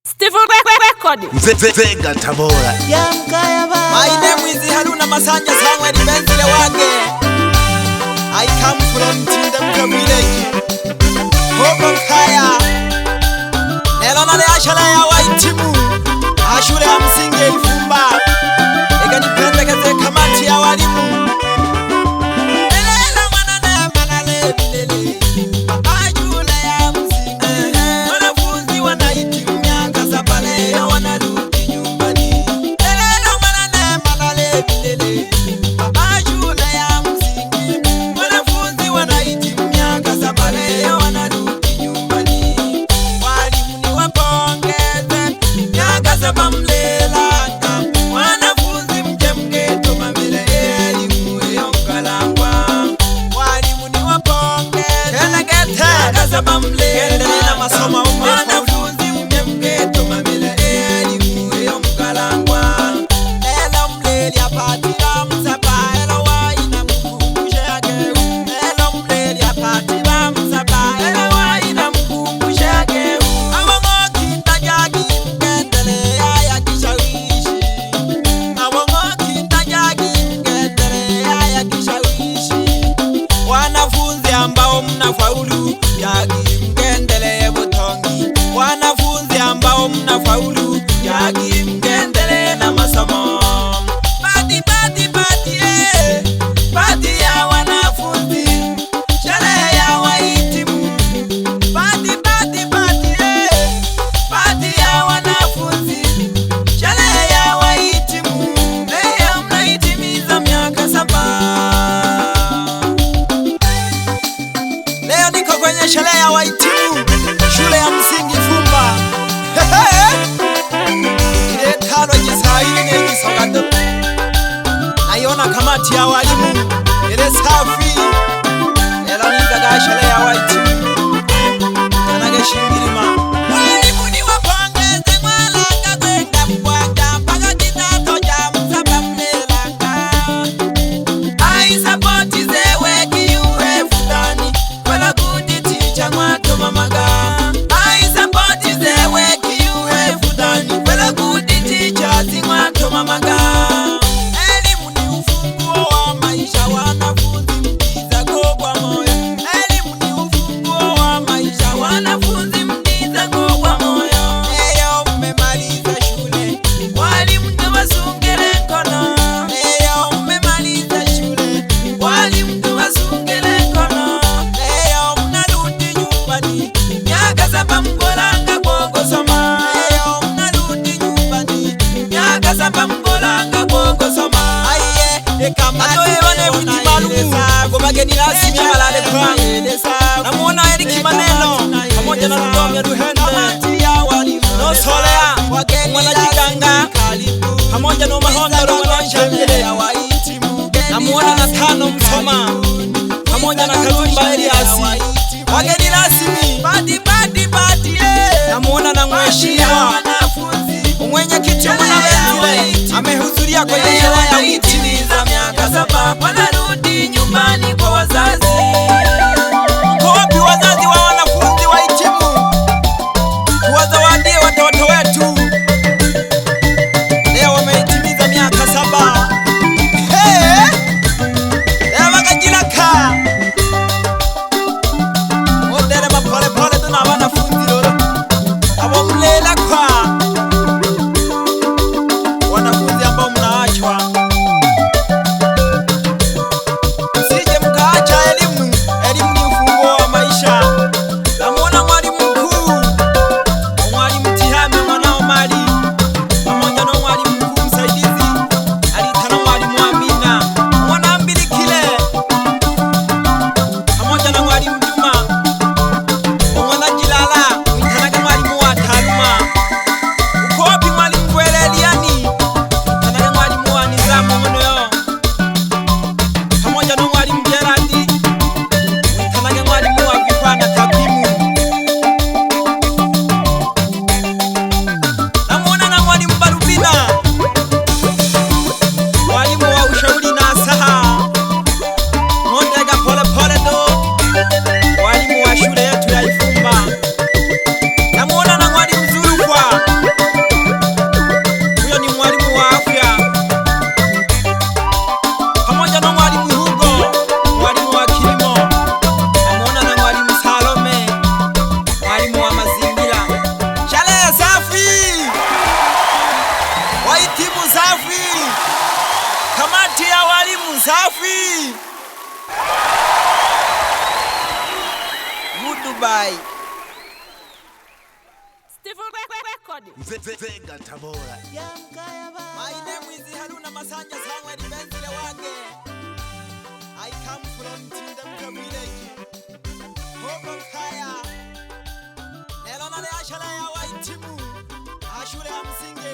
Steve Record Vega Tabora ya mkaya baba. My name is Haruna Masanja Sangwe Benzile wage. I come from Tindamka village. Hobo Kaya. Nelona le ashala ya waitimu. Ashule ya msingi Ifumba. Ega nipendekeze kamati ya walimu. Elela mwanane manale bilele. Ashule ya msingi. Wanafunzi wanahitimu miaka saba leo wanarudi nyumbani. Elela mwanane manale bilele. Ashule ya msingi. Wanafunzi wanahitimu miaka saba leo wanarudi nyumbani. Walimu ni wapongeze miaka saba mlelanga. Wanafunzi mje mgeto mamile elimu yonkalangwa. Walimu ni wapongeze miaka saba mlelanga. Masomo wanafunzi mje mgeto mamile elimu yonkalangwa. Elo mleli apatira msapa elo waina mkumbushe yake. Elo mleli apatira msapa elo waina mkumbushe yake. Awongo kitajagi mgendele ya kishawishi. Awongo kitajagi mgendele ya kishawishi. Wanafunzi ambao mnafaulu yagi mgendele butongi. Wanafunzi ambao mnafaulu yagi mgendele na masomo. Pati pati ya wanafunzi. Sherehe ya wahitimu. Pati ya wanafunzi. Sherehe ya wahitimu. Leo mnahitimiza miaka saba. Leo niko kwenye sherehe ya wahitimu shule ya msingi Ifumba. Kiletano Kiswahili ni Kisogado. Naiona kamati ya walimu ile safi. Leo nitaga sherehe ya wahitimu. Kanage shingirima. Walimu ni wapongeze mwalanga kwenda mbwanda mpaka kidato cha msaba mlelanga. I support zewe kiuhe futani kwela good teacher mwato mamaga. I support zewe kiuhe futani kwela good teacher zimwato mamaga. Elimu ni ufunguo wa maisha wanafunzi mtiza kwa moyo. Elimu ni ufunguo wa maisha wanafunzi mtiza kwa moyo. Leo mmemaliza shule walimu ndo wasungere mkono. Leo mmemaliza shule walimu ndo wasungere mkono. Leo mnarudi nyumbani miaka saba mkolanga kwa kusoma. Leo mnarudi nyumbani miaka saba mkolanga kwa kusoma. Aiye kama atoe wane wiki malumu kwa mageni rasmi halale kwa. Namuona Eric Maneno pamoja na Rudomia Ruhende no Solea mwana Jiganga pamoja na Mahonda Romanashambele. Namuona na Tano Msoma pamoja na Kalumba Eliasi wageni rasmi. Namuona na mheshimiwa mwenyekiti Mwanawenzile amehudhuria kwenye sherehe ya kuhitimiza miaka saba. Wanarudi nyumbani kwa wazazi. Kwa wapi wazazi wa wanafunzi wahitimu? Tuwazawadie watoto wetu. Leo wamehitimiza miaka saba. Leo wakajilaka modele mapole pole tuna wanafunzi lolo. Abo mlela kwa wanafunzi ambao mnaachwa. Msije mkaacha elimu. Elimu ni ufunguo wa maisha. Namuona mwalimu mkuu Mwalimu Tihame mwanao safi. Goodbye. Vega Tabora. My name is Haruna Masanja Sangwa Dibenzile Wage. I come from Tindamka village. Hoko Kaya. Nelona le ashala ya waitimu. Ashule ya msingi